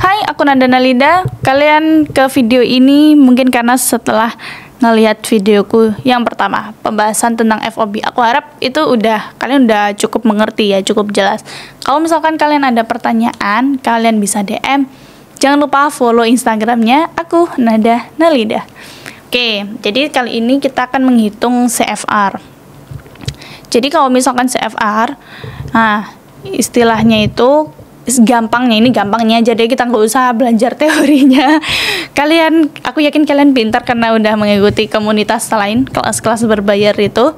Hai, aku Nanda Nalida. Kalian ke video ini mungkin karena setelah ngelihat videoku yang pertama, pembahasan tentang FOB. Aku harap itu kalian udah cukup mengerti ya, cukup jelas. Kalau misalkan kalian ada pertanyaan, kalian bisa DM. Jangan lupa follow Instagramnya aku Nanda Nalida. Oke, jadi kali ini kita akan menghitung CFR. Jadi kalau misalkan CFR, istilahnya itu gampangnya aja deh, kita nggak usah belajar teorinya. Aku yakin kalian pintar karena udah mengikuti komunitas lain, kelas-kelas berbayar itu.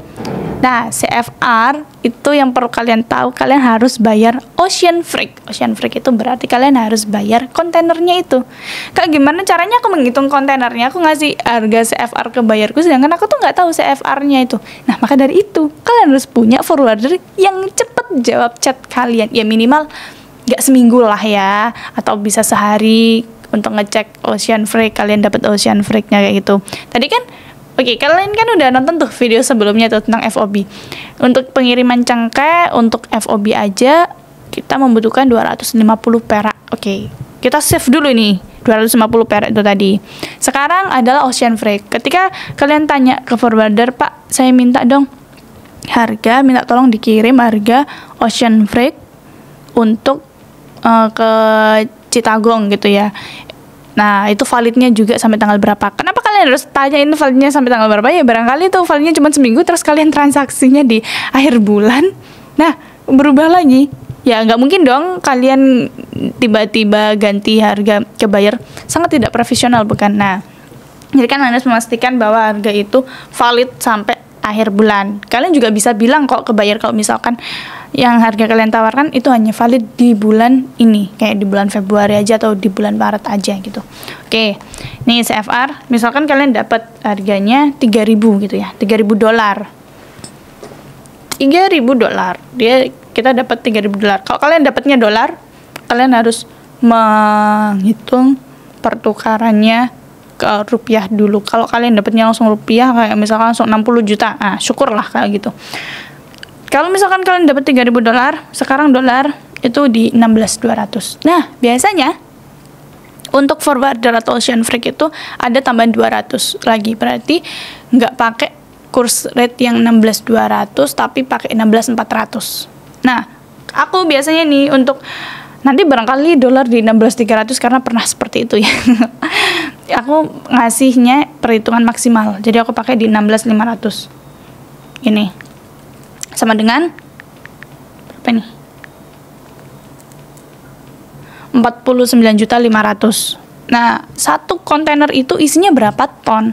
Nah, CFR itu yang perlu kalian tahu, kalian harus bayar ocean freight. Ocean freight itu berarti kalian harus bayar kontainernya itu. Kak, gimana caranya aku menghitung kontainernya? Aku ngasih harga CFR ke bayarku, sedangkan aku tuh nggak tahu CFR-nya itu. Nah, maka dari itu, kalian harus punya forwarder yang cepet jawab chat kalian. Ya minimal nggak seminggu lah ya, atau bisa sehari untuk ngecek ocean freight, kalian dapat ocean freight-nya kayak gitu. Tadi kan kalian kan udah nonton tuh video sebelumnya tuh tentang FOB. Untuk pengiriman cengkeh, untuk FOB aja kita membutuhkan 250 perak. Kita save dulu nih 250 perak itu tadi. Sekarang adalah ocean freight. Ketika kalian tanya ke forwarder, Pak, saya minta dong minta tolong dikirim harga ocean freight untuk ke Chittagong gitu ya. Nah, itu validnya juga sampai tanggal berapa? Kenapa kalian harus tanyain validnya sampai tanggal berapa? Ya barangkali itu validnya cuma seminggu, terus kalian transaksinya di akhir bulan. Nah, berubah lagi. Ya, nggak mungkin dong kalian tiba-tiba ganti harga ke buyer. Sangat tidak profesional, bukan? Nah, jadi kan harus memastikan bahwa harga itu valid sampai akhir bulan. Kalian juga bisa bilang kok ke buyer kalau misalkan yang harga kalian tawarkan itu hanya valid di bulan ini, kayak di bulan Februari aja atau di bulan Maret aja gitu. Oke, nih CFR, misalkan kalian dapat harganya 3.000 gitu ya, 3.000 dolar. 3.000 dolar, kita dapat 3.000 dolar. Kalau kalian dapatnya dolar, kalian harus menghitung pertukarannya ke rupiah dulu. Kalau kalian dapatnya langsung rupiah, kayak misalkan langsung 60 juta, syukurlah kayak gitu. Kalau misalkan kalian dapat 3.000 dolar, sekarang dolar itu di 16.200. Nah, biasanya untuk forwarder atau ocean freight itu ada tambahan 200 lagi. Berarti nggak pakai kurs rate yang 16.200, tapi pakai 16.400. Nah, aku biasanya nih untuk nanti barangkali dolar di 16.300 karena pernah seperti itu ya. Aku ngasihnya perhitungan maksimal. Jadi aku pakai di 16.500. Ini sama dengan berapa nih? 49.500. Nah, satu kontainer itu isinya berapa ton?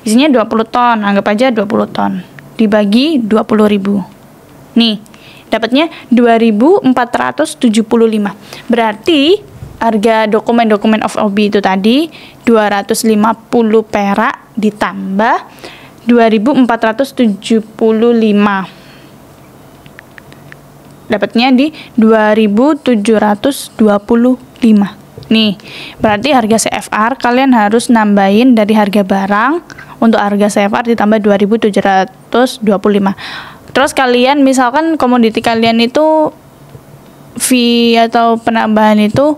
Isinya 20 ton, anggap aja 20 ton. Dibagi 20.000. Nih, dapatnya 2.475. Berarti harga dokumen-dokumen FOB itu tadi 250 perak ditambah 2.475. Dapatnya di 2.725. Nih, berarti harga CFR kalian harus nambahin dari harga barang untuk harga CFR ditambah 2.725. Terus kalian misalkan komoditi kalian itu fee atau penambahan itu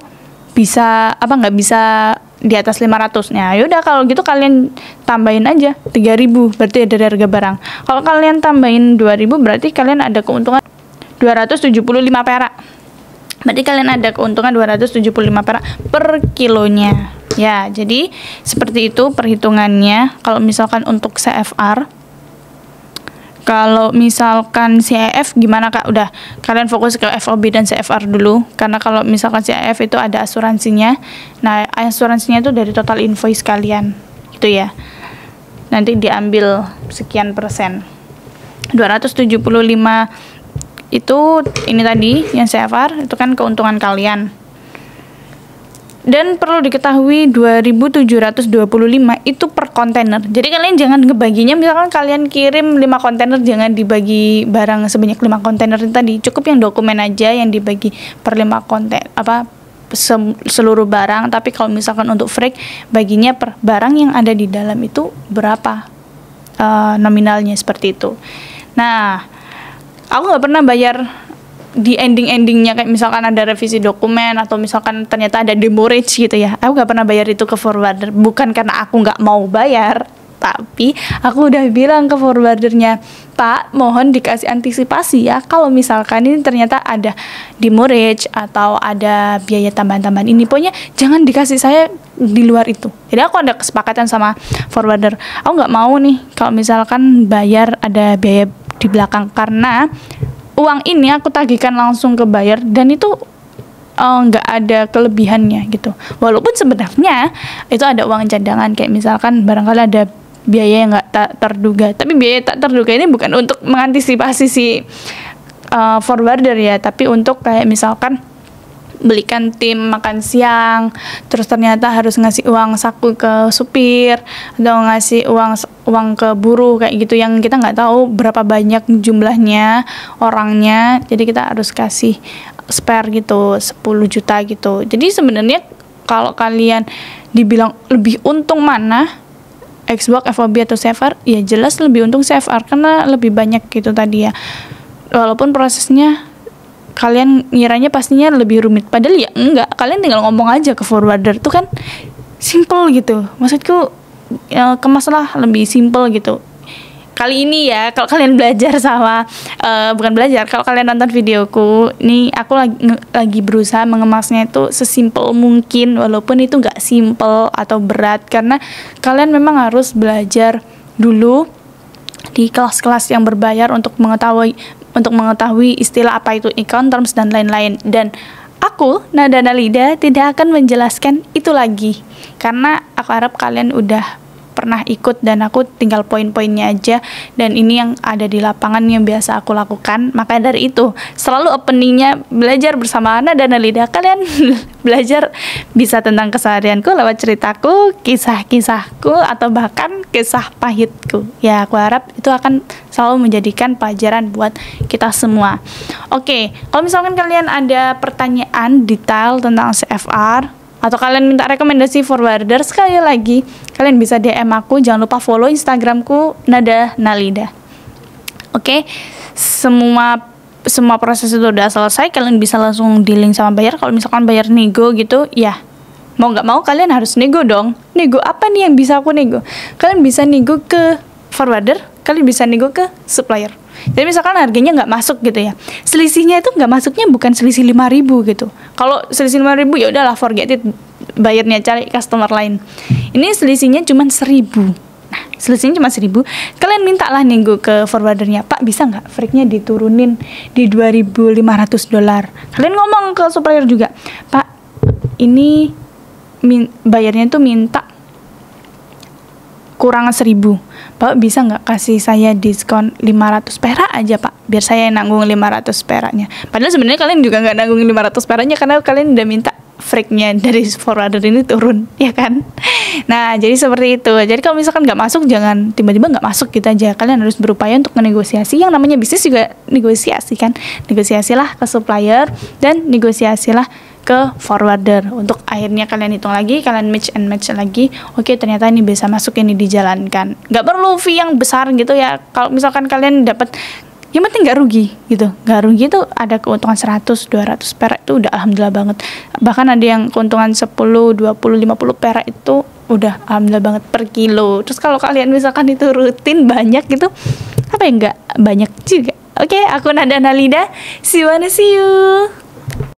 bisa nggak bisa di atas 500. Nah, yaudah kalau gitu kalian tambahin aja 3.000 berarti dari harga barang. Kalau kalian tambahin 2.000 berarti kalian ada keuntungan 275 perak. Berarti kalian ada keuntungan 275 perak per kilonya. Ya, jadi seperti itu perhitungannya kalau misalkan untuk CFR. Kalau misalkan CIF gimana Kak? Udah, kalian fokus ke FOB dan CFR dulu. Karena kalau misalkan CIF itu ada asuransinya. Nah, asuransinya itu dari total invoice kalian. Gitu ya. Nanti diambil sekian persen. 275 itu ini tadi yang CFR itu kan keuntungan kalian. Dan perlu diketahui 2.725 itu per kontainer. Jadi kalian jangan ngebaginya, misalkan kalian kirim 5 kontainer, jangan dibagi barang sebanyak 5 kontainer tadi. Cukup yang dokumen aja yang dibagi per 5 kontainer seluruh barang. Tapi kalau misalkan untuk freight, baginya per barang yang ada di dalam itu berapa nominalnya, seperti itu. Nah, aku nggak pernah bayar di ending-endingnya kayak misalkan ada revisi dokumen atau misalkan ternyata ada demurrage gitu ya, aku nggak pernah bayar itu ke forwarder, bukan karena aku nggak mau bayar, tapi aku udah bilang ke forwardernya, Pak, mohon dikasih antisipasi ya kalau misalkan ini ternyata ada demurrage atau ada biaya tambahan-tambahan ini, pokoknya jangan dikasih saya di luar itu. Jadi aku ada kesepakatan sama forwarder, aku nggak mau nih kalau misalkan bayar ada biaya di belakang, karena uang ini aku tagihkan langsung ke buyer dan itu nggak ada kelebihannya gitu. Walaupun sebenarnya itu ada uang cadangan, kayak misalkan barangkali ada biaya yang nggak terduga. Tapi biaya tak terduga ini bukan untuk mengantisipasi si forwarder ya, tapi untuk kayak misalkan belikan tim makan siang, terus ternyata harus ngasih uang saku ke supir atau ngasih uang ke buruh kayak gitu, yang kita nggak tahu berapa banyak jumlahnya orangnya, jadi kita harus kasih spare gitu 10 juta gitu. Jadi sebenarnya kalau kalian dibilang lebih untung mana, Xbox, FOB atau CFR, ya jelas lebih untung CFR karena lebih banyak gitu tadi ya, walaupun prosesnya kalian ngiranya pastinya lebih rumit, padahal ya enggak, kalian tinggal ngomong aja ke forwarder tuh kan simple gitu. Maksudku kemaslah lebih simple gitu. Kali ini ya kalau kalian belajar sama bukan belajar, kalau kalian nonton videoku ini, aku lagi berusaha mengemasnya itu sesimpel mungkin, walaupun itu nggak simple atau berat, karena kalian memang harus belajar dulu di kelas-kelas yang berbayar untuk mengetahui istilah apa itu account terms dan lain-lain. Dan aku, Nada Nalida, tidak akan menjelaskan itu lagi karena aku harap kalian udah pernah ikut dan aku tinggal poin-poinnya aja, dan ini yang ada di lapangan yang biasa aku lakukan. Maka dari itu selalu openingnya belajar bersama Nada Nalida. Kalian belajar bisa tentang keseharianku lewat ceritaku, kisah-kisahku, atau bahkan kisah pahitku. Ya, aku harap itu akan selalu menjadikan pelajaran buat kita semua. Oke, kalau misalkan kalian ada pertanyaan detail tentang CFR atau kalian minta rekomendasi forwarder, sekali lagi kalian bisa DM aku. Jangan lupa follow Instagramku Nada Nalida. Oke, semua proses itu udah selesai, kalian bisa langsung dealing sama buyer. Kalau misalkan buyer nego gitu, ya mau nggak mau kalian harus nego dong. Nego apa nih yang bisa aku nego? Kalian bisa nego ke forwarder, kalian bisa nego ke supplier. Jadi misalkan harganya nggak masuk gitu ya, selisihnya itu nggak masuknya bukan selisih 5.000 gitu. Kalau selisih 5.000 ya udahlah, forget it, bayarnya cari customer lain. Ini selisihnya cuma 1.000. Nah, selisihnya cuma 1.000. Kalian mintalah nego ke forwardernya, Pak, bisa nggak freaknya diturunin di $2.500? Kalian ngomong ke supplier juga, Pak, ini bayarnya tuh minta kurang 1.000, Pak bisa nggak kasih saya diskon 500 perak aja Pak, biar saya nanggung 500 peraknya. Padahal sebenarnya kalian juga nggak nanggung 500 peraknya karena kalian udah minta freaknya dari forwarder ini turun, ya kan? Nah, jadi seperti itu. Jadi kalau misalkan nggak masuk, jangan tiba-tiba nggak masuk gitu aja. Kalian harus berupaya untuk menegosiasi. Yang namanya bisnis juga negosiasi kan. Negosiasilah ke supplier dan negosiasilah ke forwarder untuk akhirnya kalian hitung lagi, kalian match and match lagi. Oke, ternyata ini bisa masuk, ini dijalankan. Nggak perlu fee yang besar gitu ya. Kalau misalkan kalian dapat, yang penting nggak rugi gitu. Nggak rugi itu ada keuntungan 100-200 perak itu udah alhamdulillah banget. Bahkan ada yang keuntungan 10-20-50 perak itu udah alhamdulillah banget per kilo. Terus kalau kalian misalkan itu rutin banyak gitu, apa ya, nggak banyak juga. Oke, aku Nada Nalida. See you.